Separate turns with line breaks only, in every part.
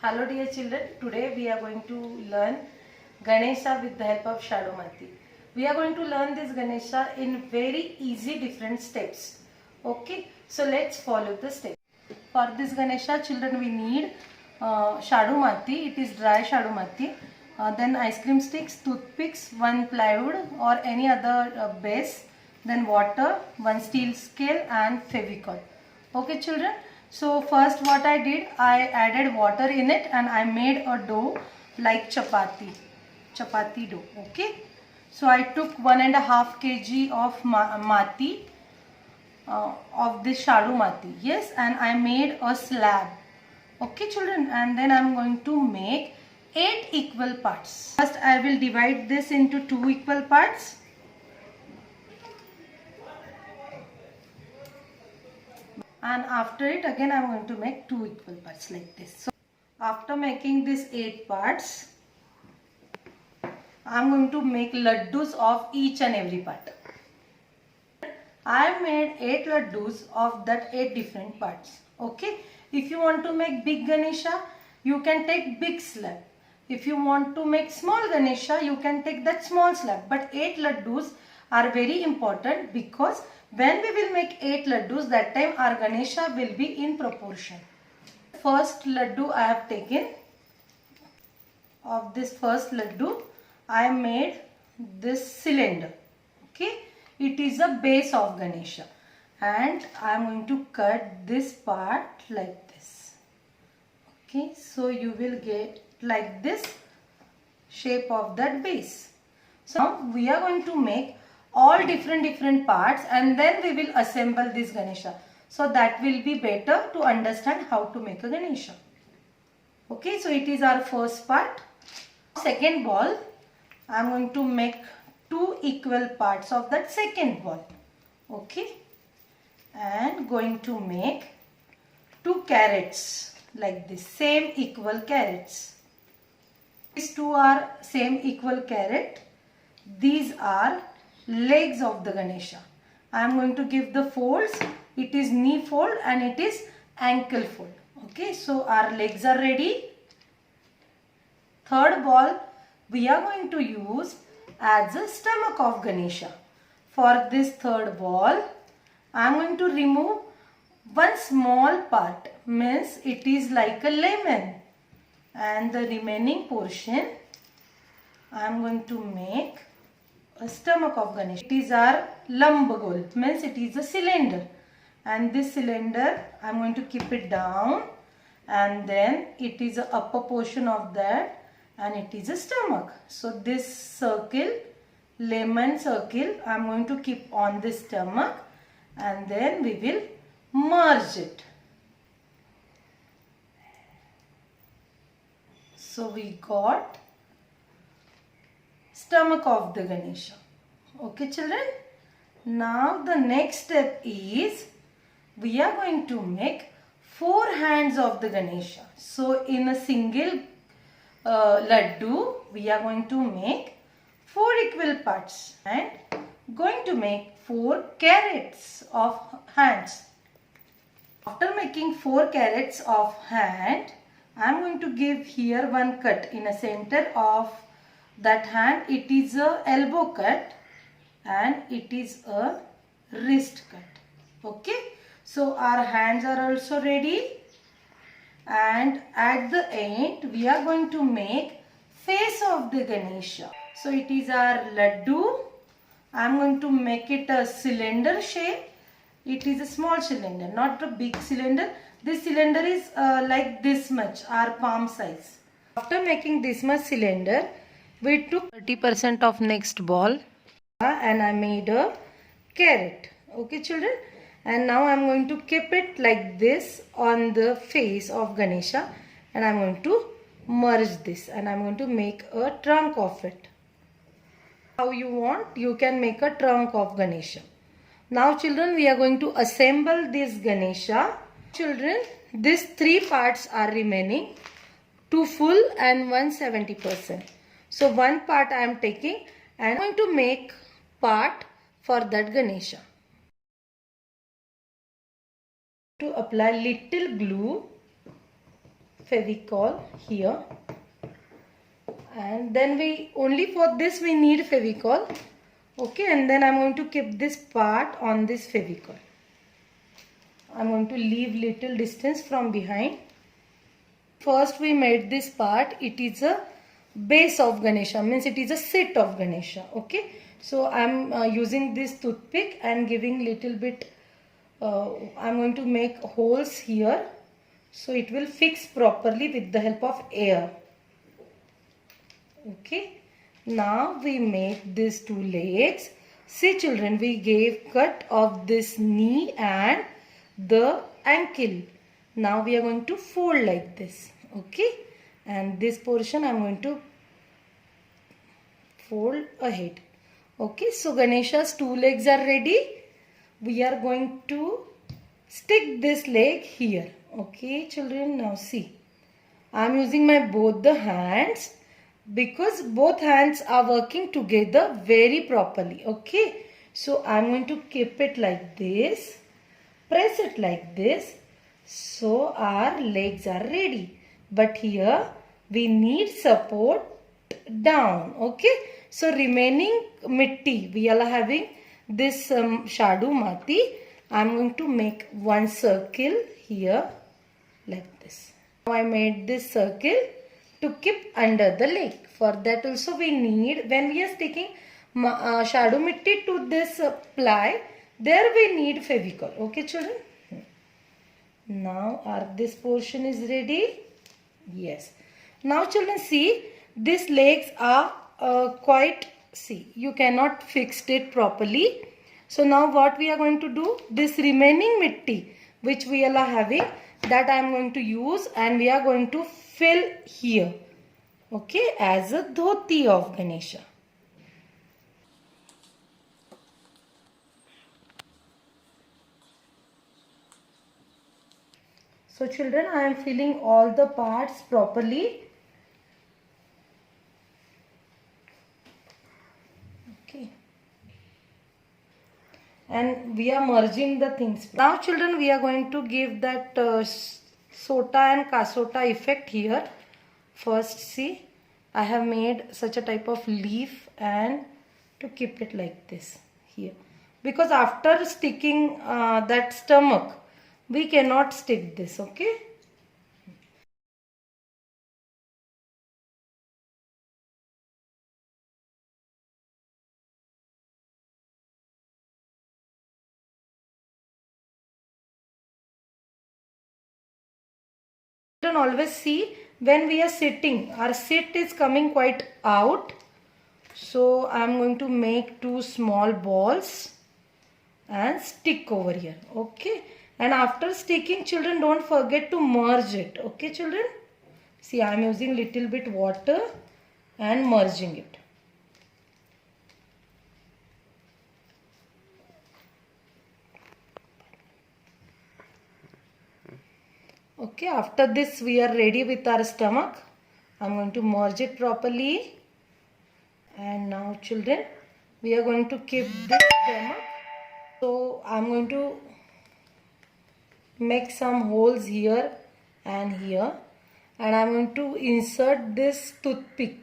Hello dear children, today we are going to learn Ganesha with the help of Shadow Mati. We are going to learn this Ganesha in very easy different steps. Okay, so let's follow the steps. For this Ganesha children we need Shadow Mati, it is dry Shadow Mati. Then ice cream sticks, toothpicks, one plywood or any other base, then water, one steel scale and Fevicol. Okay children, so first what I did, I added water in it and I made a dough like chapati dough. Okay, so I took 1.5 kg of mati, of this Shadow Mati, yes, and I made a slab. Okay children, and then I am going to make 8 equal parts. First I will divide this into 2 equal parts. And after it again I am going to make 2 equal parts like this. So after making this 8 parts, I am going to make laddus of each and every part. I have made 8 laddus of that 8 different parts. Okay, if you want to make big Ganesha, you can take big slab. If you want to make small Ganesha, you can take that small slab. But 8 laddus are very important because when we will make 8 laddus, that time our Ganesha will be in proportion. First laddu I have taken. Of this first laddu, I made this cylinder. Okay, it is a base of Ganesha. And I am going to cut this part like this. Okay, so you will get like this shape of that base. So now we are going to make all different parts and then we will assemble this Ganesha. So that will be better to understand how to make a Ganesha. Okay, so it is our first part. Second ball, I am going to make 2 equal parts of that second ball. Okay, and going to make 2 carrots like this, same equal carrots. These 2 are same equal carrot. These are legs of the Ganesha. I am going to give the folds. It is knee fold and it is ankle fold. Okay, so our legs are ready. Third ball we are going to use as a stomach of Ganesha. For this third ball, I am going to remove one small part, means it is like a lemon, and the remaining portion I am going to make a stomach of Ganesha. It is our lambagol, means it is a cylinder, and this cylinder I am going to keep it down, and then it is the upper portion of that and it is a stomach. So this circle, lemon circle, I am going to keep on this stomach and then we will merge it. So we got stomach of the Ganesha. Okay children, now the next step is we are going to make 4 hands of the Ganesha. So in a single laddu we are going to make 4 equal parts and going to make 4 carrots of hands. After making 4 carrots of hand, I am going to give here one cut in a center of that hand. It is a elbow cut and it is a wrist cut. Okay, so our hands are also ready. And at the end we are going to make face of the Ganesha. So it is our laddu. I am going to make it a cylinder shape. It is a small cylinder, not a big cylinder. This cylinder is like this much, our palm size. After making this much cylinder, we took 30% of next ball and I made a carrot. Okay children, and now I am going to keep it like this on the face of Ganesha and I am going to merge this and I am going to make a trunk of it. How you want, you can make a trunk of Ganesha. Now children, we are going to assemble this Ganesha. Children, these 3 parts are remaining, 2 full and 1 70%. So one part I am taking and I am going to make part for that Ganesha. To apply little glue Fevicol here, and then we only for this we need Fevicol. Okay, and then I'm going to keep this part on this Fevicol. I'm going to leave little distance from behind. First we made this part. It is a base of Ganesha, means it is a set of Ganesha. Okay, so I'm using this toothpick and giving little bit, I'm going to make holes here so it will fix properly with the help of air. Okay, now we make these two legs. See children, we gave cut of this knee and the ankle. Now we are going to fold like this. Okay, and this portion I am going to fold ahead. Okay, so Ganesha's two legs are ready. We are going to stick this leg here. Okay children, now see, I am using my both the hands because both hands are working together very properly. Okay, so I am going to keep it like this, press it like this, so our legs are ready. But here we need support down. Okay, so remaining mitti, we are having this shadu mati. I am going to make one circle here like this. Now I made this circle to keep under the leg. For that also we need, when we are sticking shadu mitti to this ply, there we need Fevicol. Okay children. Now this portion is ready. Yes. Now children, see, these legs are quite, see, you cannot fix it properly. So now what we are going to do, this remaining mitti which we are having, that I am going to use and we are going to fill here. Okay, as a dhoti of Ganesha. So children, I am filling all the parts properly. Okay. And we are merging the things. Now children, we are going to give that sota and kasota effect here. First see, I have made such a type of leaf and to keep it like this here. Because after sticking that stomach, we cannot stick this, okay? You can always see when we are sitting, our sit is coming quite out. So I am going to make two small balls and stick over here, okay? And after sticking, children, don't forget to merge it, okay children? See, I am using little bit water and merging it. Okay, after this we are ready with our stomach. I am going to merge it properly. And now children, we are going to keep this stomach. So I am going to make some holes here and here. And I am going to insert this toothpick.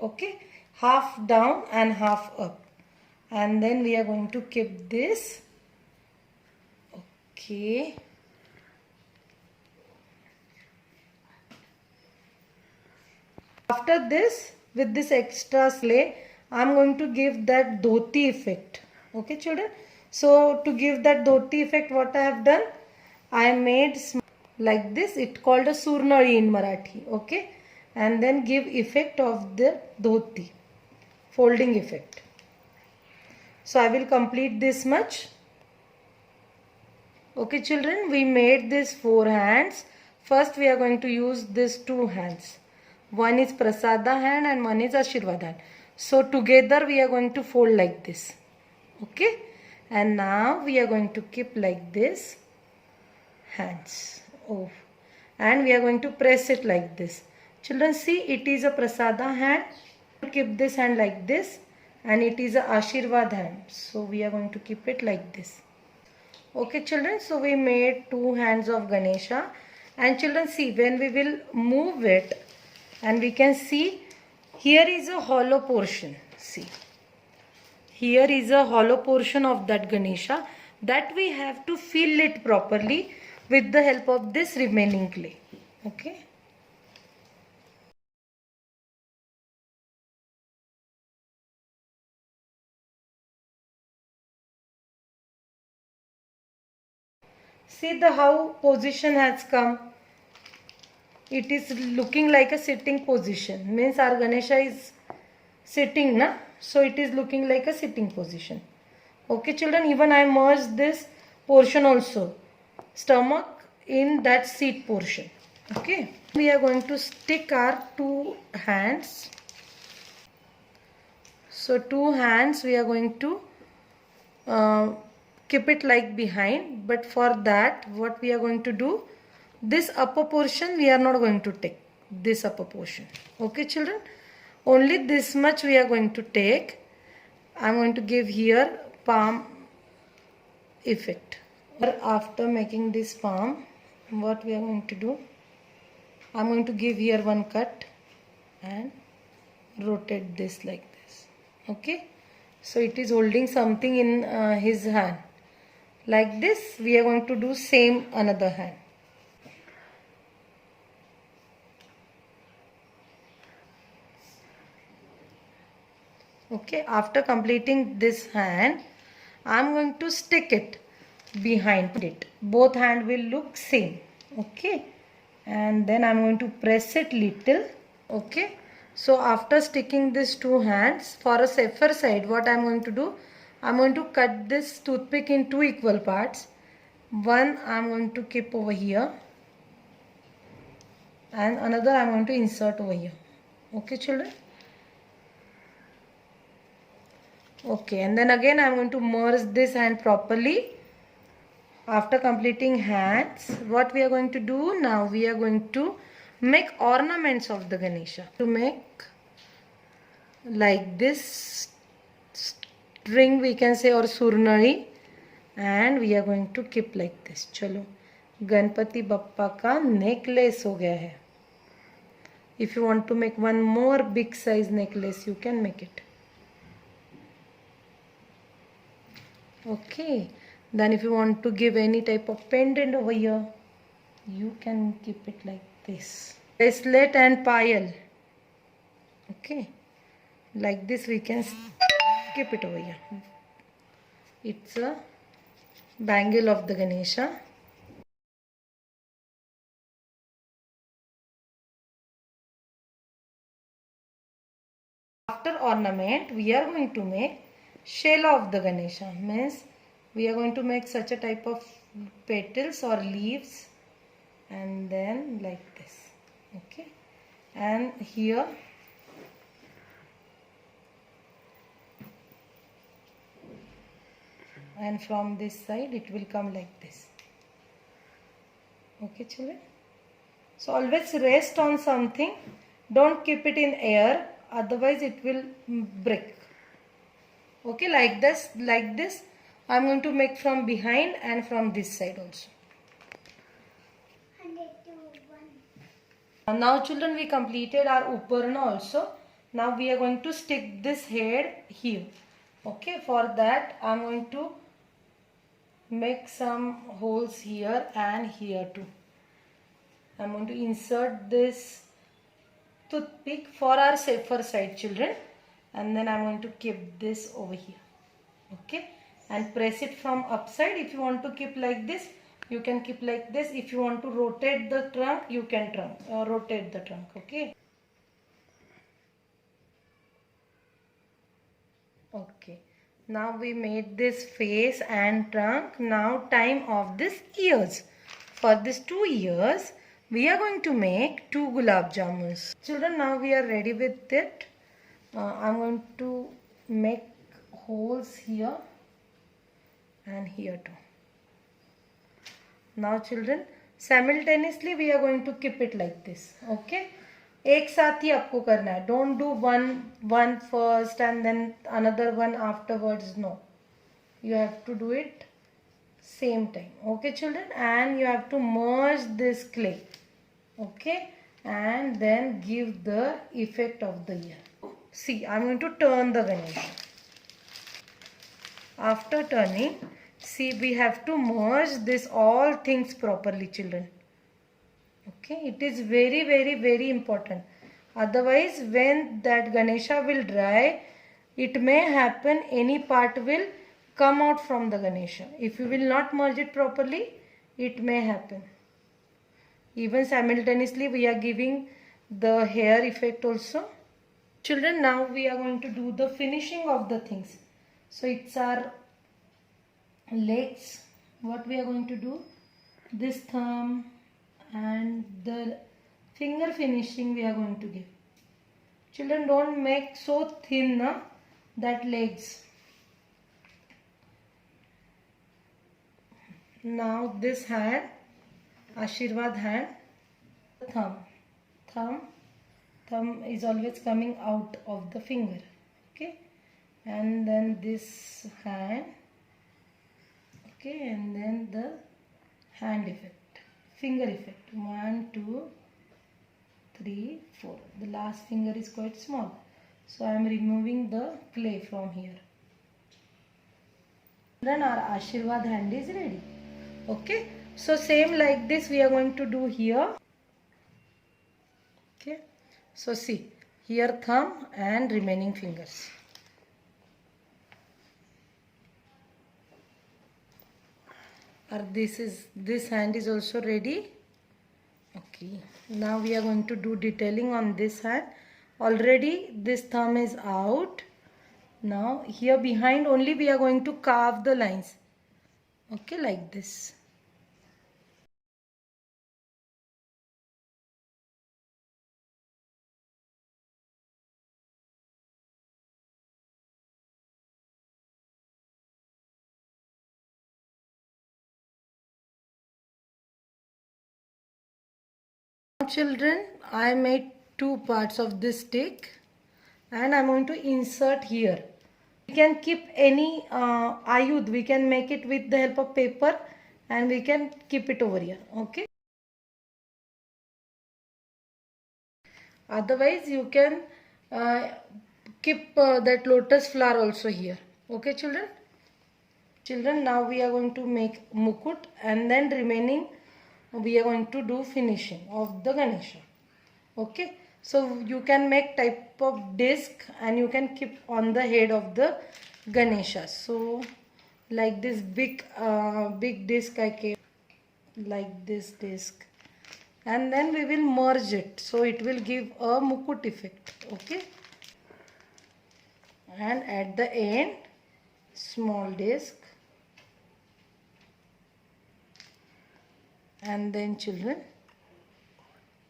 Okay, half down and half up. And then we are going to keep this. Okay. After this, with this extra clay, I am going to give that dhoti effect. Okay children. So to give that dhoti effect, what I have done, I made like this. It called a surnari in Marathi. Okay. And then give effect of the dhoti. Folding effect. So I will complete this much. Okay children, we made these 4 hands. First we are going to use these 2 hands. One is Prasada hand and one is Ashirvad hand. So together we are going to fold like this. Okay. And now we are going to keep like this hands. Oh. And we are going to press it like this. Children, see, it is a Prasada hand. Keep this hand like this. And it is a Ashirvad hand. So we are going to keep it like this. Okay children, so we made 2 hands of Ganesha. And children, see, when we will move it, and we can see here is a hollow portion. See, here is a hollow portion of that Ganesha that we have to fill it properly with the help of this remaining clay. Okay. See the how position has come. It is looking like a sitting position. Means our Ganesha is sitting, na? So it is looking like a sitting position. Okay, children. Even I merged this portion also. Stomach in that seat portion. Okay. We are going to stick our two hands. So two hands we are going to keep it like behind, but for that what we are going to do, this upper portion we are not going to take, this upper portion. Okay children, only this much we are going to take. I am going to give here palm effect. After making this palm, what we are going to do, I am going to give here one cut and rotate this like this. Okay, so it is holding something in his hand like this. We are going to do same another hand. Okay, after completing this hand, I am going to stick it behind it. Both hand will look same. Okay, and then I am going to press it little. Okay, so after sticking these two hands, for a safer side, what I am going to do, I am going to cut this toothpick in two equal parts. One I am going to keep over here and another I am going to insert over here. Okay children. Okay, and then again I am going to merge this hand properly. After completing hands, what we are going to do now, we are going to make ornaments of the Ganesha. To make like this string we can say, or surnari, and we are going to keep like this. चलो गणपति बप्पा का necklace हो गया है. If you want to make one more big size necklace, you can make it. Okay, then if you want to give any type of pendant over here, you can keep it like this. Bracelet and pile. Okay, like this we can keep it over here. It's a bangle of the Ganesha. After ornament, we are going to make shell of the Ganesha. Means we are going to make such a type of petals or leaves, and then like this. Okay, and here and from this side it will come like this. Okay children, so always rest on something, don't keep it in air, otherwise it will break. Okay, like this I am going to make from behind and from this side also. Now children, we completed our uparna also. Now we are going to stick this head here. Okay, for that I am going to make some holes here and here too. I am going to insert this toothpick for our safer side children, and then I am going to keep this over here. Okay, and press it from upside. If you want to keep like this, you can keep like this. If you want to rotate the trunk, you can rotate the trunk. Okay. Okay, now we made this face and trunk. Now time of this ears. For this 2 ears, we are going to make 2 gulab jamuns. Children, now we are ready with it. I am going to make holes here and here too. Now children, simultaneously we are going to keep it like this. Okay, एक साथ ही आपको करना है. Don't do one first and then another one afterwards. No, you have to do it same time. Okay children, and you have to merge this clay. Okay, and then give the effect of the ear. See, I'm going to turn the Ganesha. After turning, see, we have to merge this all things properly children. Okay, it is very important. Otherwise, when that Ganesha will dry, it may happen any part will come out from the Ganesha. If you will not merge it properly, it may happen. Even simultaneously we are giving the hair effect also. Children, now we are going to do the finishing of the things. So it's our legs. What we are going to do? This thumb and the finger finishing we are going to give. Children, don't make so thin that legs. Now this hand, Ashirwad hand, thumb is always coming out of the finger. Okay, and then this hand. Okay, and then the hand effect, finger effect. 1, 2, 3, 4. The last finger is quite small, so I am removing the clay from here. Then our Ashirwad hand is ready. Okay, so same like this we are going to do here. Okay, so see, here thumb and remaining fingers. Or this hand is also ready. Okay, now we are going to do detailing on this hand. Already this thumb is out. Now here behind only we are going to carve the lines. Okay, like this. Now children, I made two parts of this stick and I am going to insert here. We can keep any ayud, we can make it with the help of paper and we can keep it over here. Okay. Otherwise you can keep that lotus flower also here. Okay children. Children, now we are going to make mukut and then remaining we are going to do finishing of the Ganesha. Okay, so you can make type of disc and you can keep on the head of the Ganesha. So like this big disc I kept, like this disc, and then we will merge it, so it will give a mukut effect. Okay, and at the end small disc, and then children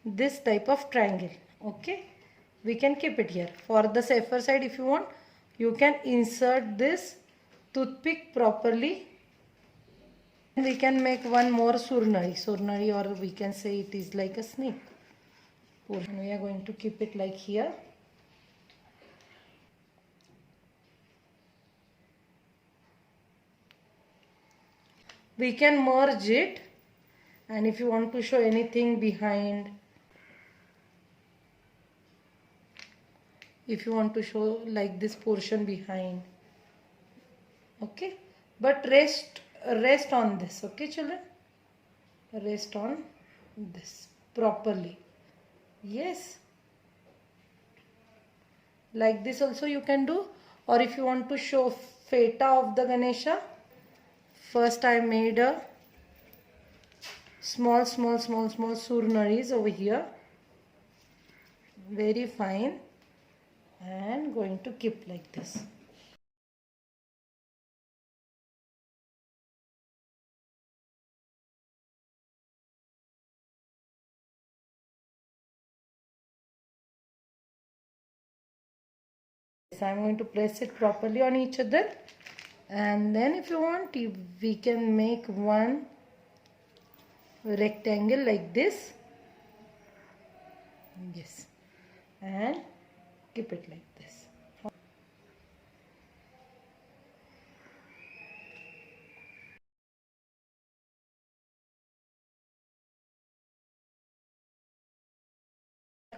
this type of triangle. Okay, we can keep it here. For the safer side, if you want, you can insert this toothpick properly. We can make one more surnari, or we can say it is like a snake. And we are going to keep it like here. We can merge it, and if you want to show anything behind, if you want to show like this portion behind, okay, but rest on this. Okay children, rest on this properly. Yes, like this also you can do. Or if you want to show feta of the Ganesha, first I made a small surnaris over here, very fine, and going to keep like this. So I'm going to place it properly on each other, and then if you want, we can make one rectangle like this. Yes, and keep it like this.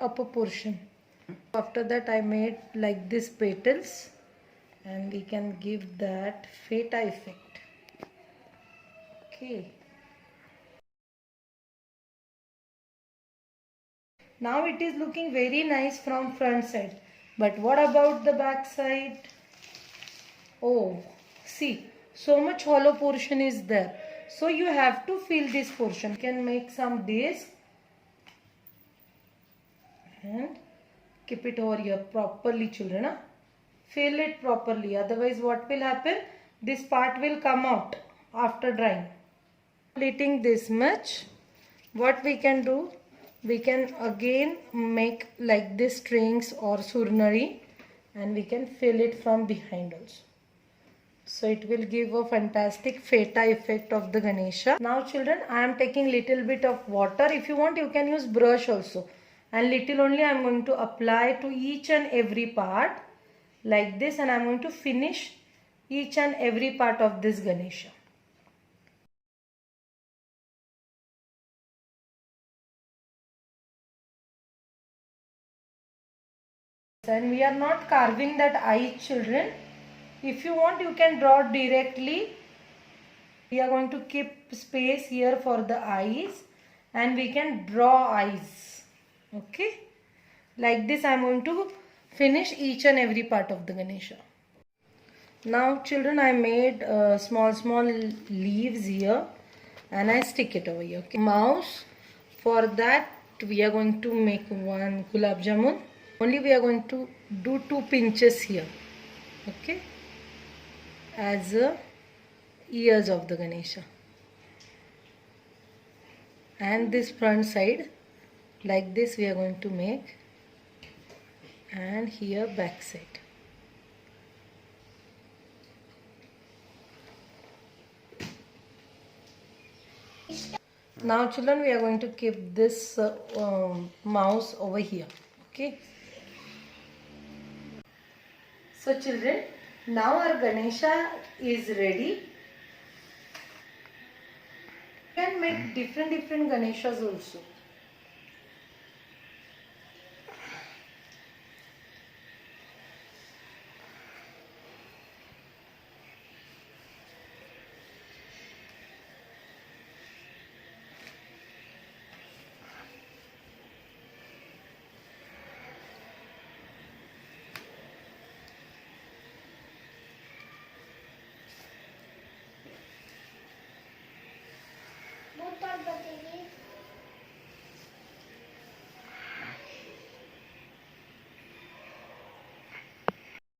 upper portion. After that I made like this petals, and we can give that feta effect. Okay. Now it is looking very nice from front side. But what about the back side? Oh, see, so much hollow portion is there. So you have to fill this portion. You can make some disc and keep it over here properly, children. Huh? Fill it properly. Otherwise what will happen? This part will come out after drying. Completing this much, what we can do? We can again make like this strings or surnari, and we can fill it from behind also. So it will give a fantastic feta effect of the Ganesha. Now children, I am taking little bit of water. If you want, you can use brush also. And little only I am going to apply to each and every part like this, and I am going to finish each and every part of this Ganesha. And we are not carving that eye, children. If you want, you can draw directly. We are going to keep space here for the eyes, and we can draw eyes. Okay, like this I am going to finish each and every part of the Ganesha. Now children, I made small leaves here, and I stick it over here. Okay. Mouse, for that we are going to make one gulab jamun. Only we are going to do 2 pinches here. Okay, as ears of the Ganesha. And this front side like this we are going to make, and here back side. Now children, we are going to keep this mouse over here. Okay. So children, now our Ganesha is ready. You can make different Ganeshas also.